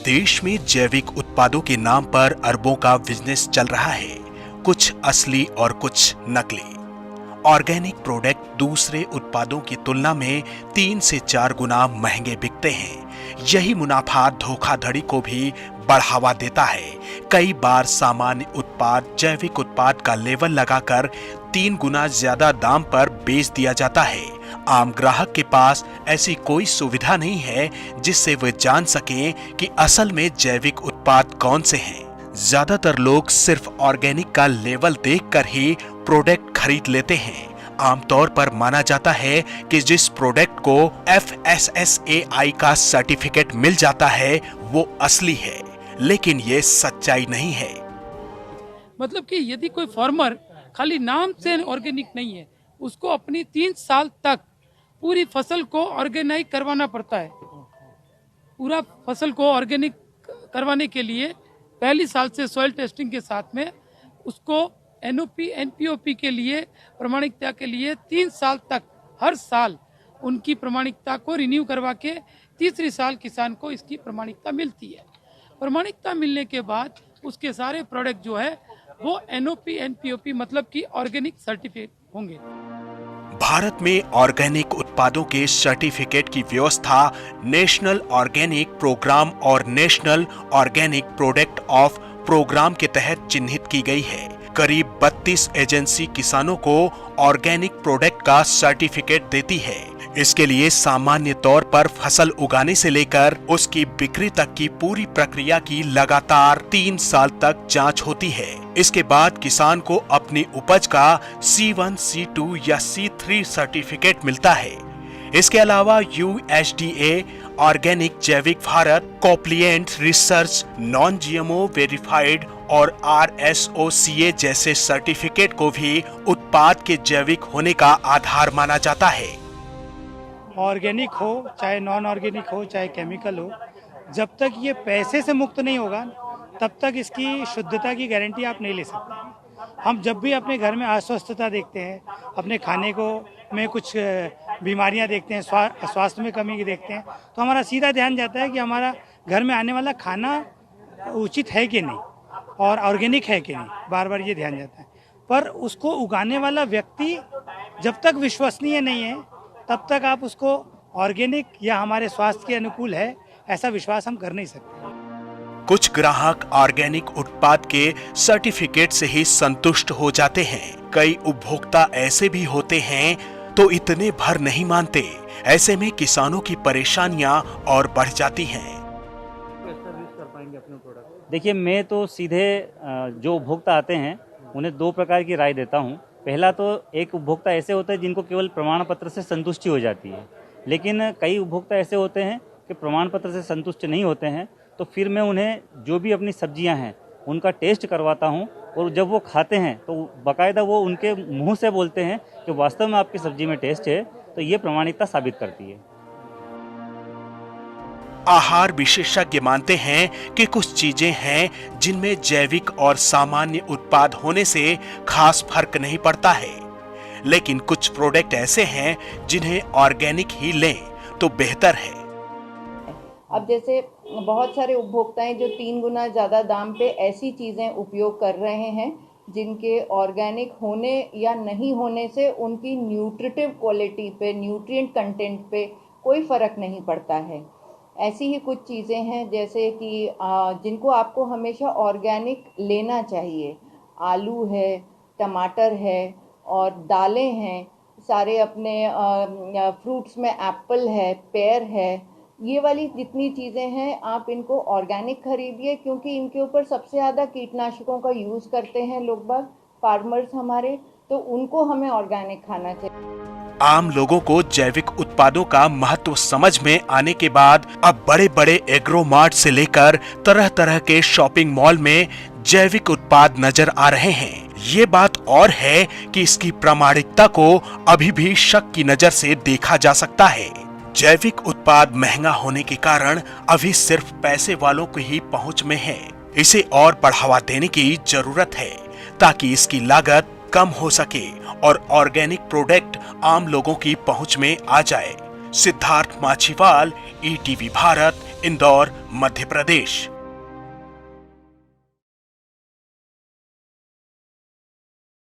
देश में जैविक उत्पादों के नाम पर अरबों का बिजनेस चल रहा है, कुछ असली और कुछ नकली। ऑर्गेनिक प्रोडक्ट दूसरे उत्पादों की तुलना में 3 से 4 गुना महंगे बिकते हैं। यही मुनाफा धोखाधड़ी को भी बढ़ावा देता है। कई बार सामान्य उत्पाद जैविक उत्पाद का लेबल लगाकर 3 गुना ज्यादा दाम पर बेच दिया जाता है। आम ग्राहक के पास ऐसी कोई सुविधा नहीं है जिससे वे जान सकें कि असल में जैविक उत्पाद कौन से हैं। ज्यादातर लोग सिर्फ ऑर्गेनिक का लेबल देखकर ही प्रोडक्ट खरीद लेते हैं। आमतौर पर माना जाता है कि जिस प्रोडक्ट को FSSAI का सर्टिफिकेट मिल जाता है वो असली है, लेकिन ये सच्चाई नहीं है। मतलब कि यदि कोई फार्मर खाली नाम से ऑर्गेनिक नहीं है, उसको अपनी 3 साल तक पूरी फसल को ऑर्गेनाइज करवाना पड़ता है। पूरा फसल को ऑर्गेनिक करवाने के लिए पहली साल से सॉइल टेस्टिंग के साथ में उसको NOP NPOP के लिए प्रमाणिकता के लिए 3 साल तक हर साल उनकी प्रमाणिकता को रिन्यू करवा के तीसरी साल किसान को इसकी प्रमाणिकता मिलती है। प्रमाणिकता मिलने के बाद उसके सारे प्रोडक्ट जो है वो NOP NPOP मतलब कि ऑर्गेनिक सर्टिफिकेट होंगे। भारत में ऑर्गेनिक उत्पादों के सर्टिफिकेट की व्यवस्था नेशनल ऑर्गेनिक प्रोग्राम और national organic product of programme के तहत चिन्हित की गई है। करीब 32 एजेंसी किसानों को ऑर्गेनिक प्रोडक्ट का सर्टिफिकेट देती है। इसके लिए सामान्य तौर पर फसल उगाने से लेकर उसकी बिक्री तक की पूरी प्रक्रिया की लगातार 3 साल तक जांच होती है। इसके बाद किसान को अपनी उपज का C1, C2 या C3 सर्टिफिकेट मिलता है। इसके अलावा USDA, ऑर्गेनिक जैविक Bharat, compliant research, non GMO verified और RSOCA जैसे सर्टिफिकेट को भी उत्पाद के जैविक होने का आधार माना जाता है। ऑर्गेनिक हो चाहे नॉन ऑर्गेनिक हो चाहे केमिकल हो, जब तक ये पैसे से मुक्त नहीं होगा तब तक इसकी शुद्धता की गारंटी आप नहीं ले सकते। हम जब भी अपने घर में अस्वस्थता देखते हैं, अपने खाने को में कुछ बीमारियां देखते हैं, स्वास्थ्य में कमी की देखते हैं, तो हमारा सीधा ध्यान जाता है कि हमारा घर में आने वाला खाना उचित है कि नहीं और ऑर्गेनिक है कि नहीं। बार बार ये ध्यान जाता है। पर उसको उगाने वाला व्यक्ति जब तक विश्वसनीय नहीं है तब तक आप उसको ऑर्गेनिक या हमारे स्वास्थ्य के अनुकूल है ऐसा विश्वास हम कर नहीं सकते। कुछ ग्राहक ऑर्गेनिक उत्पाद के सर्टिफिकेट से ही संतुष्ट हो जाते हैं। कई उपभोक्ता ऐसे भी होते हैं तो इतने भर नहीं मानते। ऐसे में किसानों की परेशानियां और बढ़ जाती हैं। देखिए, मैं तो सीधे जो उपभोक्ता आते हैं उन्हें 2 प्रकार की राय देता हूं। पहला तो एक उपभोक्ता ऐसे होते हैं जिनको केवल प्रमाण पत्र से संतुष्टि हो जाती है, लेकिन कई उपभोक्ता ऐसे होते हैं कि प्रमाण पत्र से संतुष्ट नहीं होते हैं। तो फिर मैं उन्हें जो भी अपनी सब्जियां हैं उनका टेस्ट करवाता हूं और जब वो खाते हैं तो बाकायदा वो उनके मुंह से बोलते हैं कि वास्तव में आपकी सब्जी में टेस्ट है, तो ये प्रमाणिकता साबित करती है। आहार विशेषज्ञ मानते हैं कि कुछ चीजें हैं जिनमें जैविक और सामान्य उत्पाद होने से खास फर्क नहीं पड़ता है, लेकिन कुछ प्रोडक्ट ऐसे हैं जिन्हें ऑर्गेनिक ही लें तो बेहतर है। अब जैसे बहुत सारे उपभोक्ता हैं जो 3 गुना ज़्यादा दाम पे ऐसी चीज़ें उपयोग कर रहे हैं जिनके ऑर्गेनिक होने या नहीं होने से उनकी न्यूट्रिटिव क्वालिटी पे, न्यूट्रिएंट कंटेंट पे कोई फ़र्क नहीं पड़ता है। ऐसी ही कुछ चीज़ें हैं जैसे कि जिनको आपको हमेशा ऑर्गेनिक लेना चाहिए। आलू है, टमाटर है और दालें हैं, सारे अपने फ्रूट्स में एप्पल है, पेयर है, ये वाली जितनी चीज़ें हैं आप इनको ऑर्गेनिक खरीदिए, क्योंकि इनके ऊपर सबसे ज़्यादा कीटनाशकों का यूज़ करते हैं लोग बाग, फार्मर्स हमारे, तो उनको हमें ऑर्गेनिक खाना चाहिए। आम लोगों को जैविक उत्पादों का महत्व समझ में आने के बाद अब बड़े बड़े एग्रो मार्ट से लेकर तरह तरह के शॉपिंग मॉल में जैविक उत्पाद नजर आ रहे हैं। ये बात और है कि इसकी प्रामाणिकता को अभी भी शक की नजर से देखा जा सकता है। जैविक उत्पाद महंगा होने के कारण अभी सिर्फ पैसे वालों की ही पहुंच में है। इसे और बढ़ावा देने की जरूरत है ताकि इसकी लागत कम हो सके और ऑर्गेनिक प्रोडक्ट आम लोगों की पहुंच में आ जाए। सिद्धार्थ माछीवाल, ईटीवी भारत, इंदौर, मध्य प्रदेश।